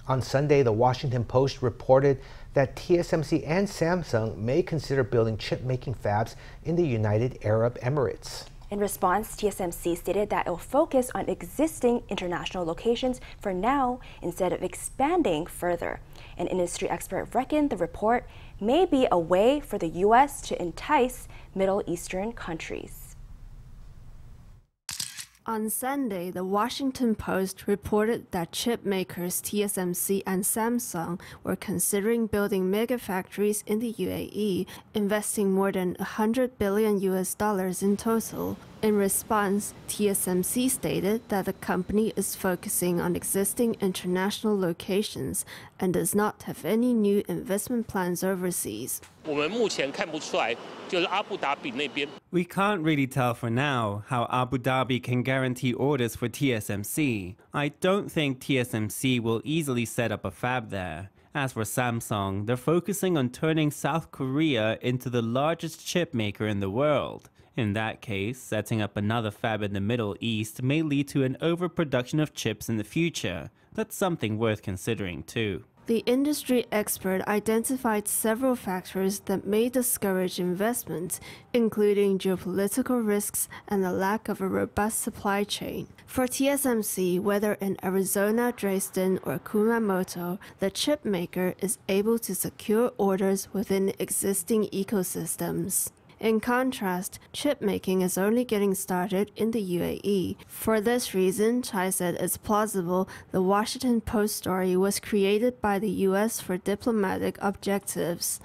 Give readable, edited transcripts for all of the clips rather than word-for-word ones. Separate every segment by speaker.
Speaker 1: On Sunday, the Washington Post reported that TSMC and Samsung may consider building chip-making fabs in the United Arab Emirates.
Speaker 2: In response, TSMC stated that it will focus on existing international locations for now instead of expanding further. An industry expert reckoned the report may be a way for the U.S. to entice Middle Eastern countries.
Speaker 3: On Sunday, the Washington Post reported that chip makers TSMC and Samsung were considering building megafactories in the UAE, investing more than $100 billion in total. In response, TSMC stated that the company is focusing on existing international locations and does not have any new investment plans overseas.
Speaker 4: We can't really tell for now how Abu Dhabi can guarantee orders for TSMC. I don't think TSMC will easily set up a fab there. As for Samsung, they're focusing on turning South Korea into the largest chip maker in the world. In that case, setting up another fab in the Middle East may lead to an overproduction of chips in the future. That's something worth considering too.
Speaker 3: The industry expert identified several factors that may discourage investment, including geopolitical risks and the lack of a robust supply chain. For TSMC, whether in Arizona, Dresden, or Kumamoto, the chip maker is able to secure orders within existing ecosystems. In contrast, chip making is only getting started in the UAE. For this reason, Chai said it's plausible the Washington Post story was created by the U.S. for diplomatic objectives.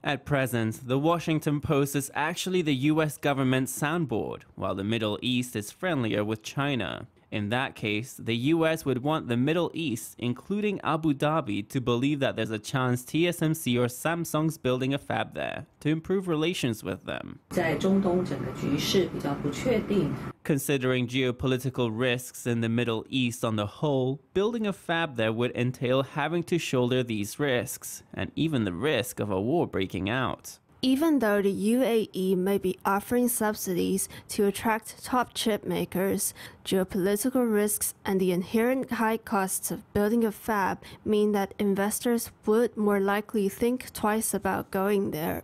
Speaker 4: At present, the Washington Post is actually the U.S. government's soundboard, while the Middle East is friendlier with China. In that case, the U.S. would want the Middle East, including Abu Dhabi, to believe that there's a chance TSMC or Samsung's building a fab there to improve relations with them. Considering geopolitical risks in the Middle East on the whole, building a fab there would entail having to shoulder these risks, and even the risk of a war breaking out.
Speaker 3: Even though the UAE may be offering subsidies to attract top chip makers, geopolitical risks and the inherent high costs of building a fab mean that investors would more likely think twice about going there.